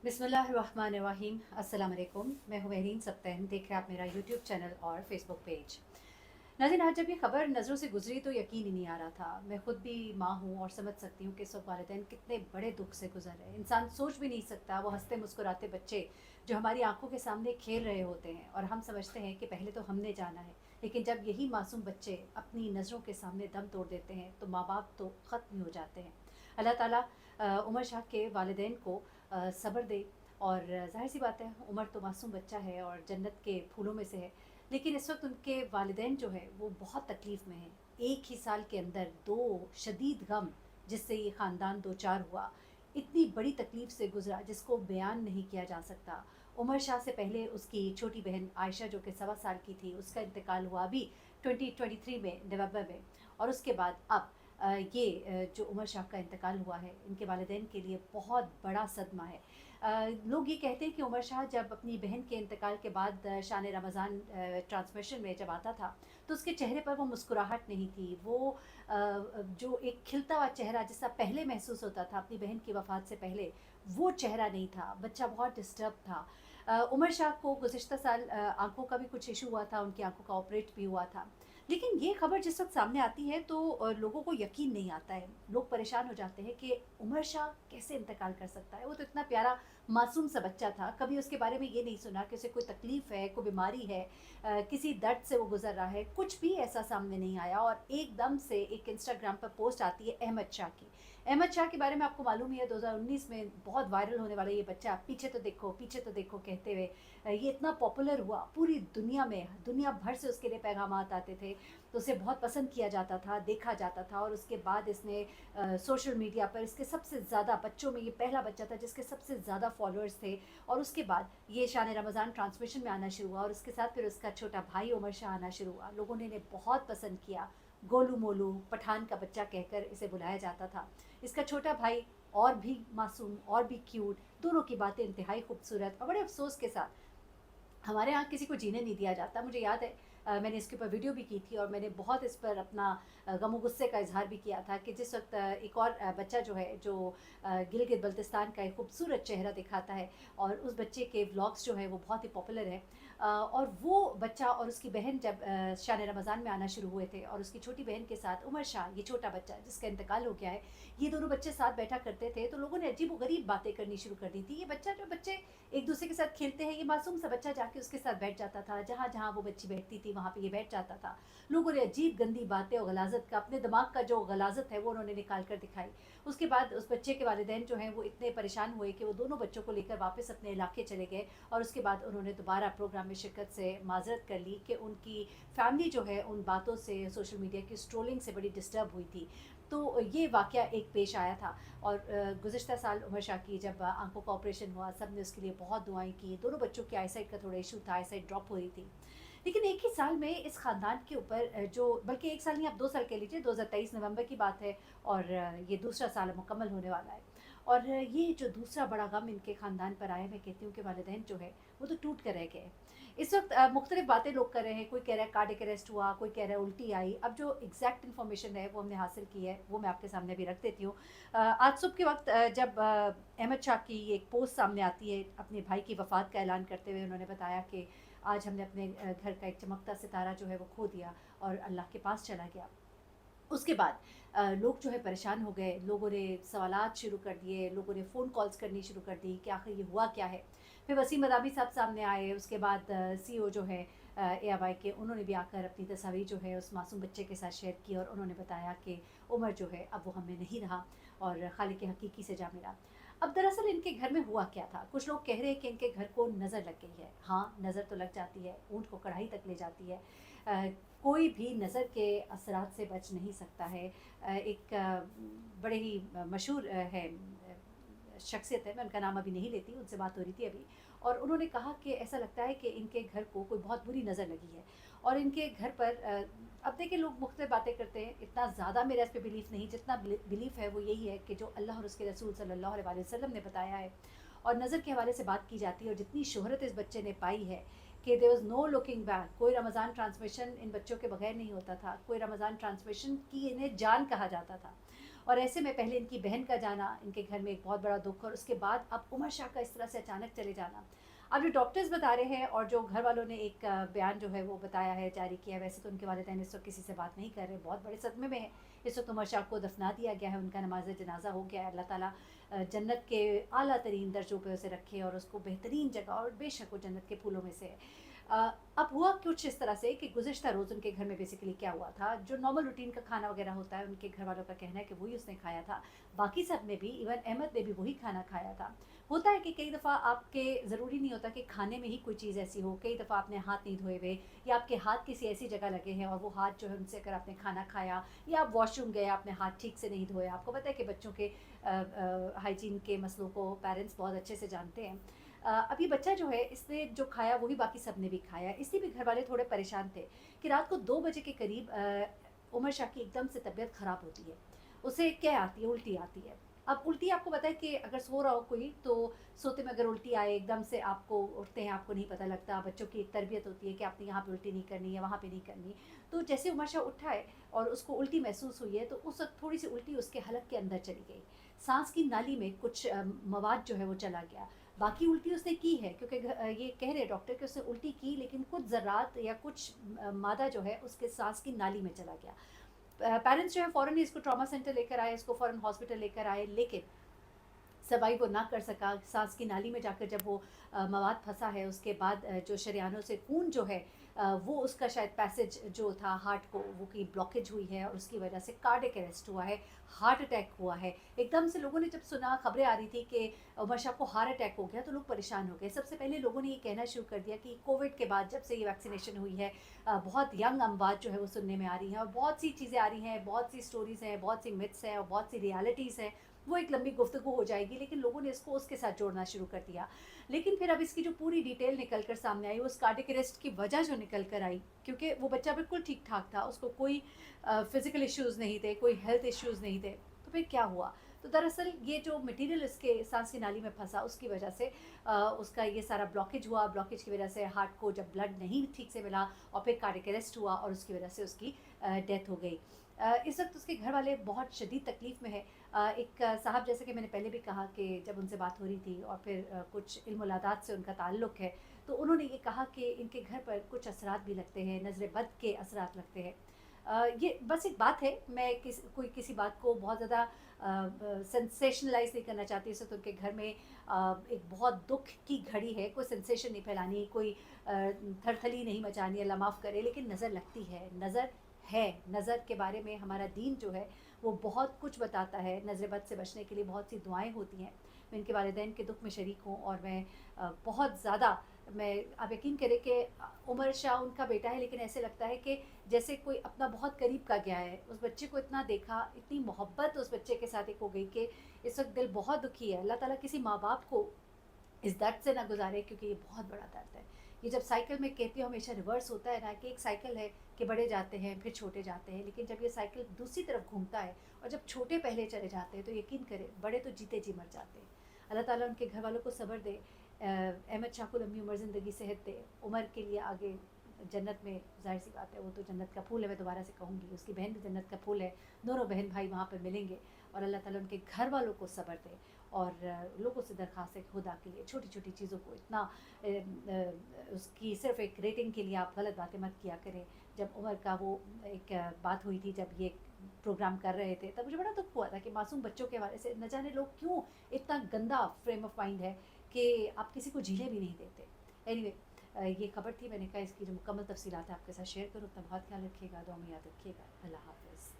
बिस्मिल्लाहिर्रहमानिर्रहीम। अस्सलाम वालेकुम। मैं हूँ महरीन सब्तैन। देख रहे हैं आप मेरा यूट्यूब चैनल और फेसबुक पेज। नाज़रीन, आज जब ये खबर नज़रों से गुजरी तो यकीन ही नहीं आ रहा था। मैं खुद भी माँ हूँ और समझ सकती हूँ कि सब वालिदैन कितने बड़े दुख से गुजर रहे हैं। इंसान सोच भी नहीं सकता वो हंसते मुस्कुराते बच्चे जो हमारी आंखों के सामने खेल रहे होते हैं और हम समझते हैं कि पहले तो हमने जाना है, लेकिन जब यही मासूम बच्चे अपनी नज़रों के सामने दम तोड़ देते हैं तो माँ बाप तो ख़त्म ही हो जाते हैं। अल्लाह ताला उमर शाह के वालिदैन को सब्र दे। और ज़ाहिर सी बात है, उमर तो मासूम बच्चा है और जन्नत के फूलों में से है, लेकिन इस वक्त उनके वालिदैन जो है वो बहुत तकलीफ़ में हैं। एक ही साल के अंदर दो शदीद गम जिससे ये ख़ानदान दो चार हुआ, इतनी बड़ी तकलीफ़ से गुजरा जिसको बयान नहीं किया जा सकता। उमर शाह से पहले उसकी छोटी बहन आयशा जो कि 1.25 साल की थी, उसका इंतकाल हुआ अभी 2023 में नवंबर में। और उसके बाद अब जो उमर शाह का इंतकाल हुआ है, इनके वालिदैन के लिए बहुत बड़ा सदमा है। लोग ये कहते हैं कि उमर शाह जब अपनी बहन के इंतकाल के बाद शान रमज़ान ट्रांसमिशन में जब आता था तो उसके चेहरे पर वो मुस्कुराहट नहीं थी। वो जो एक खिलता हुआ चेहरा जैसा पहले महसूस होता था अपनी बहन की वफ़ात से पहले, वो चेहरा नहीं था। बच्चा बहुत डिस्टर्ब था। उमर शाह को गुज़िश्ता साल आँखों का भी कुछ इशू हुआ था, उनकी आँखों का ऑपरेट भी हुआ था। लेकिन ये खबर जिस वक़्त सामने आती है तो लोगों को यकीन नहीं आता है। लोग परेशान हो जाते हैं कि उमर शाह कैसे इंतकाल कर सकता है? वो तो इतना प्यारा मासूम सा बच्चा था, कभी उसके बारे में ये नहीं सुना कि उसे कोई तकलीफ़ है, कोई बीमारी है, किसी दर्द से वो गुज़र रहा है, कुछ भी ऐसा सामने नहीं आया। और एकदम से एक इंस्टाग्राम पर पोस्ट आती है अहमद शाह की। अहमद शाह के बारे में आपको मालूम ही है, 2019 में बहुत वायरल होने वाला ये बच्चा, पीछे तो देखो कहते हुए ये इतना पॉपुलर हुआ पूरी दुनिया में, दुनिया भर से उसके लिए पैगामात आते थे, तो उसे बहुत पसंद किया जाता था, देखा जाता था। और उसके बाद इसने सोशल मीडिया पर इसके सबसे ज़्यादा बच्चों में ये पहला बच्चा था जिसके सबसे ज़्यादा फॉलोअर्स थे। और उसके बाद ये शान रमज़ान ट्रांसमिशन में आना शुरू हुआ और उसके साथ फिर उसका छोटा भाई उमर शाह आना शुरू हुआ। लोगों ने इन्हें बहुत पसंद किया। गोलू मोलू पठान का बच्चा कहकर इसे बुलाया जाता था। इसका छोटा भाई और भी मासूम और भी क्यूट, दोनों की बातें इंतहाई खूबसूरत। और बड़े अफसोस के साथ हमारे यहाँ किसी को जीने नहीं दिया जाता। मुझे याद है मैंने इसके ऊपर वीडियो भी की थी और मैंने बहुत इस पर अपना गम गुस्से का इजहार भी किया था कि जिस वक्त एक और बच्चा जो है जो गिलगित बल्तिस्तान का एक खूबसूरत चेहरा दिखाता है और उस बच्चे के व्लॉग्स जो है वो बहुत ही पॉपुलर है। और वो बच्चा और उसकी बहन जब शान रमज़ान में आना शुरू हुए थे और उसकी छोटी बहन के साथ उमर शाह, ये छोटा बच्चा जिसका इंतकाल हो गया है, ये दोनों बच्चे साथ बैठा करते थे, तो लोगों ने अजीब व गरीब बातें करनी शुरू कर दी थी। ये बच्चा, जो बच्चे एक दूसरे के साथ खेलते हैं, ये मासूम सा बच्चा जाके उसके साथ बैठ जाता था, जहाँ जहाँ वो बच्ची बैठती थी वहाँ पे ये बैठ जाता था। लोगों ने अजीब गंदी बातें और गलाजत का, अपने दिमाग का जो गलाजत है वो उन्होंने निकाल कर दिखाई। उसके बाद उस बच्चे के वालिदैन जो हैं वो इतने परेशान हुए कि वो दोनों बच्चों को लेकर वापस अपने इलाके चले गए। और उसके बाद उन्होंने दोबारा प्रोग्राम में शिरकत से माजरत कर ली कि उनकी फैमिली जो है उन बातों से, सोशल मीडिया की स्ट्रोलिंग से बड़ी डिस्टर्ब हुई थी। तो ये वाक़या एक पेश आया था। और गुज़िश्ता साल उमर शाह की जब आँखों का ऑपरेशन हुआ, सब ने उसके लिए बहुत दुआएँ की। दोनों बच्चों की आईसाइट का थोड़ा इशू था, आईसाइट ड्रॉप हो रही थी। लेकिन एक ही साल में इस ख़ानदान के ऊपर जो, बल्कि एक साल नहीं, आप 2 साल कह लीजिए, 2023 नवंबर की बात है और ये दूसरा साल मुकम्मल होने वाला है। और ये जो दूसरा बड़ा गम इनके ख़ानदान पर आया, मैं कहती हूँ कि वालिदैन जो है वो तो टूट कर रह गए। इस वक्त मुख्तलिफ बातें लोग कर रहे हैं। कोई कह रहा है कार्डियक अरेस्ट हुआ, कोई कह रहा है उल्टी आई। अब जो एग्जैक्ट इन्फॉर्मेशन है वो हमने हासिल की है, वो मैं आपके सामने भी रख देती हूँ। आज सुबह के वक्त जब अहमद शाह की एक पोस्ट सामने आती है अपने भाई की वफ़ात का ऐलान करते हुए, उन्होंने बताया कि आज हमने अपने घर का एक चमकता सितारा जो है वो खो दिया और अल्लाह के पास चला गया। उसके बाद लोग जो है परेशान हो गए, लोगों ने सवालात शुरू कर दिए, लोगों ने फ़ोन कॉल्स करनी शुरू कर दी कि आखिर ये हुआ क्या है। फिर वसीम मदामी साहब सामने आए, उसके बाद सीईओ जो है एआईवाई के, उन्होंने भी आकर अपनी तस्वीर जो है उस मासूम बच्चे के साथ शेयर की और उन्होंने बताया कि उमर जो है अब वो हमें नहीं रहा और खालिक हकीकी से जा मिला। अब दरअसल इनके घर में हुआ क्या था? कुछ लोग कह रहे हैं कि इनके घर को नज़र लग गई है। हाँ, नज़र तो लग जाती है, ऊँट को कढ़ाई तक ले जाती है। कोई भी नज़र के असरात से बच नहीं सकता है। एक बड़े ही मशहूर शख्सियत है, मैं उनका नाम अभी नहीं लेती, उनसे बात हो रही थी अभी, और उन्होंने कहा कि ऐसा लगता है कि इनके घर को कोई बहुत बुरी नज़र लगी है और इनके घर पर अब देखिए लोग मुख्तलिफ बातें करते हैं, इतना ज़्यादा मेरा इस पे बिलीफ नहीं, जितना बिलीफ है वो यही है कि जो अल्लाह और उसके रसूल सल्लल्लाहु अलैहि वसल्लम ने बताया है और नज़र के हवाले से बात की जाती है और जितनी शोहरत इस बच्चे ने पाई है कि there was no looking back. कोई रमज़ान ट्रांसमिशन इन बच्चों के बगैर नहीं होता था, कोई रमज़ान ट्रांसमिशन की इन्हें जान कहा जाता था। और ऐसे में पहले इनकी बहन का जाना इनके घर में एक बहुत बड़ा दुख, और उसके बाद अब उमर शाह का इस तरह से अचानक चले जाना। अब जो डॉक्टर्स बता रहे हैं और जो घर वालों ने एक बयान जो है वो बताया है, जारी किया है, वैसे तो उनके वालिदैन इस वक्त किसी से बात नहीं कर रहे, बहुत बड़े सदमे में है। इस वक्त उमर शाह को दफना दिया गया है, उनका नमाज जनाजा हो गया है। अल्लाह ताला जन्नत के आला तरीन दर्जों पे उसे रखे और उसको बेहतरीन जगह, और बेशक वो जन्नत के फूलों में से है। अब हुआ कुछ इस तरह से कि गुज़िश्ता रोज़ उनके घर में बेसिकली क्या हुआ था, जो नॉर्मल रूटीन का खाना वगैरह होता है, उनके घर वालों का कहना है कि वही उसने खाया था। बाकी सब ने भी, इवन अहमद ने भी वही खाना खाया था। होता है कि कई दफ़ा आपके ज़रूरी नहीं होता कि खाने में ही कोई चीज़ ऐसी हो, कई दफ़ा आपने हाथ नहीं धोए हुए, या आपके हाथ किसी ऐसी जगह लगे हैं और वो हाथ जो है उनसे अगर आपने खाना खाया, या आप वॉशरूम गए आपने हाथ ठीक से नहीं धोए। आपको पता है कि बच्चों के हाइजीन के मसलों को पेरेंट्स बहुत अच्छे से जानते हैं। अब ये बच्चा जो है इसने जो खाया वही बाकी सब ने भी खाया, इसलिए भी घर वाले थोड़े परेशान थे कि रात को 2 बजे के करीब उमर शाह की एकदम से तबीयत ख़राब होती है। उसे क्या आती है, उल्टी आती है। अब उल्टी आपको पता है कि अगर सो रहा हो कोई तो सोते में अगर उल्टी आए एकदम से, आपको उठते हैं आपको नहीं पता लगता। बच्चों की एक तरबियत होती है कि आपने यहाँ पे उल्टी नहीं करनी है, वहाँ पे नहीं करनी। तो जैसे उमर शाह उठा है और उसको उल्टी महसूस हुई है, तो उस वक्त थोड़ी सी उल्टी उसके हलक के अंदर चली गई, सांस की नाली में कुछ मवाद जो है वो चला गया। बाकी उल्टी उसने की है, क्योंकि ये कह रहे डॉक्टर कि उसने उल्टी की, लेकिन कुछ ज़र्रात या कुछ मादा जो है उसके सांस की नाली में चला गया। पेरेंट्स जो है फ़ौरन ही इसको ट्रॉमा सेंटर लेकर आए, इसको फ़ौरन हॉस्पिटल लेकर आए, लेकिन सर्वाइव वो ना कर सका। सांस की नाली में जाकर जब वो मवाद फंसा है, उसके बाद जो शरियानों से खून जो है वो उसका शायद पैसेज जो था हार्ट को, वो की ब्लॉकेज हुई है और उसकी वजह से कार्डियक अरेस्ट हुआ है, हार्ट अटैक हुआ है। एकदम से लोगों ने जब सुना, खबरें आ रही थी कि उमर शाह को हार्ट अटैक हो गया, तो लोग परेशान हो गए। सबसे पहले लोगों ने ये कहना शुरू कर दिया कि कोविड के बाद जब से ये वैक्सीनेशन हुई है, बहुत यंग अमवात जो है वो सुनने में आ रही हैं, और बहुत सी चीज़ें आ रही हैं, बहुत सी स्टोरीज़ हैं, बहुत सी मिथ्स हैं और बहुत सी रियलिटीज़ हैं। वो एक लंबी गुफ्तगू हो जाएगी, लेकिन लोगों ने इसको उसके साथ जोड़ना शुरू कर दिया। लेकिन फिर अब इसकी जो पूरी डिटेल निकल कर सामने आई, वो कार्डियक अरेस्ट की वजह जो निकल कर आई, क्योंकि वो बच्चा बिल्कुल ठीक ठाक था, उसको कोई फिज़िकल इश्यूज़ नहीं थे, कोई हेल्थ इश्यूज़ नहीं थे। तो फिर क्या हुआ? तो दरअसल ये जो मटेरियल इसके सांस की नाली में फंसा, उसकी वजह से उसका ये सारा ब्लॉकेज हुआ। ब्लॉकेज की वजह से हार्ट को जब ब्लड नहीं ठीक से मिला, और फिर कार्डियक अरेस्ट हुआ, और उसकी वजह से उसकी डेथ हो गई। इस वक्त उसके घर वाले बहुत शदीद तकलीफ़ में है। एक साहब, जैसे कि मैंने पहले भी कहा कि जब उनसे बात हो रही थी और फिर कुछ इल्म-ओ-लादात से उनका ताल्लुक़ है, तो उन्होंने ये कहा कि इनके घर पर कुछ असरात भी लगते हैं, नज़र बद के असरात लगते हैं। ये बस एक बात है, मैं कोई किसी बात को बहुत ज़्यादा सेंसेशनलाइज़ नहीं करना चाहती। इस वक्त उनके घर में एक बहुत दुःख की घड़ी है, कोई सेंसेशन नहीं फैलानी, कोई थरथली नहीं मचानी, अल्लाह माफ़ करे, लेकिन नज़र लगती है, नज़र है। नज़र के बारे में हमारा दीन जो है वो बहुत कुछ बताता है। नज़र बद से बचने के लिए बहुत सी दुआएं होती हैं। मैं इनके वालिदैन के दुख में शरीक हूँ, और मैं बहुत ज़्यादा, मैं, आप यकीन करें कि उमर शाह उनका बेटा है, लेकिन ऐसे लगता है कि जैसे कोई अपना बहुत करीब का गया है। उस बच्चे को इतना देखा, इतनी मोहब्बत उस बच्चे के साथ एक हो गई कि इस वक्त दिल बहुत दुखी है। अल्लाह ताला किसी माँ बाप को इस दर्द से ना गुजारे, क्योंकि ये बहुत बड़ा दर्द है। ये जब साइकिल में कहती हूँ हमेशा रिवर्स होता है ना, कि एक साइकिल है कि बड़े जाते हैं फिर छोटे जाते हैं, लेकिन जब ये साइकिल दूसरी तरफ घूमता है और जब छोटे पहले चले जाते हैं, तो यकीन करें बड़े तो जीते जी मर जाते हैं। अल्लाह ताला उनके घर वालों को सब्र दे। अहमद शाह को लंबी उम्र ज़िंदगी सेहत दे। उमर के लिए आगे जन्नत में, ज़ाहिर सी बात है वो तो जन्नत का फूल है, मैं दोबारा से कहूँगी, उसकी बहन भी जन्नत का फूल है। दोनों बहन भाई वहाँ पर मिलेंगे, और अल्लाह ताला उनके घर वालों को सब्र दे। और लोगों से दरख्वास्त है, खुदा के लिए छोटी छोटी चीज़ों को इतना उसकी सिर्फ एक रेटिंग के लिए आप गलत बातें मत किया करें। जब उमर का वो एक बात हुई थी, जब ये प्रोग्राम कर रहे थे, तब मुझे बड़ा दुख हुआ था कि मासूम बच्चों के हवाले से न जाने लोग क्यों, इतना गंदा फ्रेम ऑफ माइंड है कि आप किसी को झीले भी नहीं देते। एनीवे, ये खबर थी, मैंने कहा इसकी जो मुकम्मल तफसीलात है आपके साथ शेयर करूँ। अपना बहुत ख्याल रखिएगा, दुआ में याद रखिएगा। अल्लाह हाफ़िज़।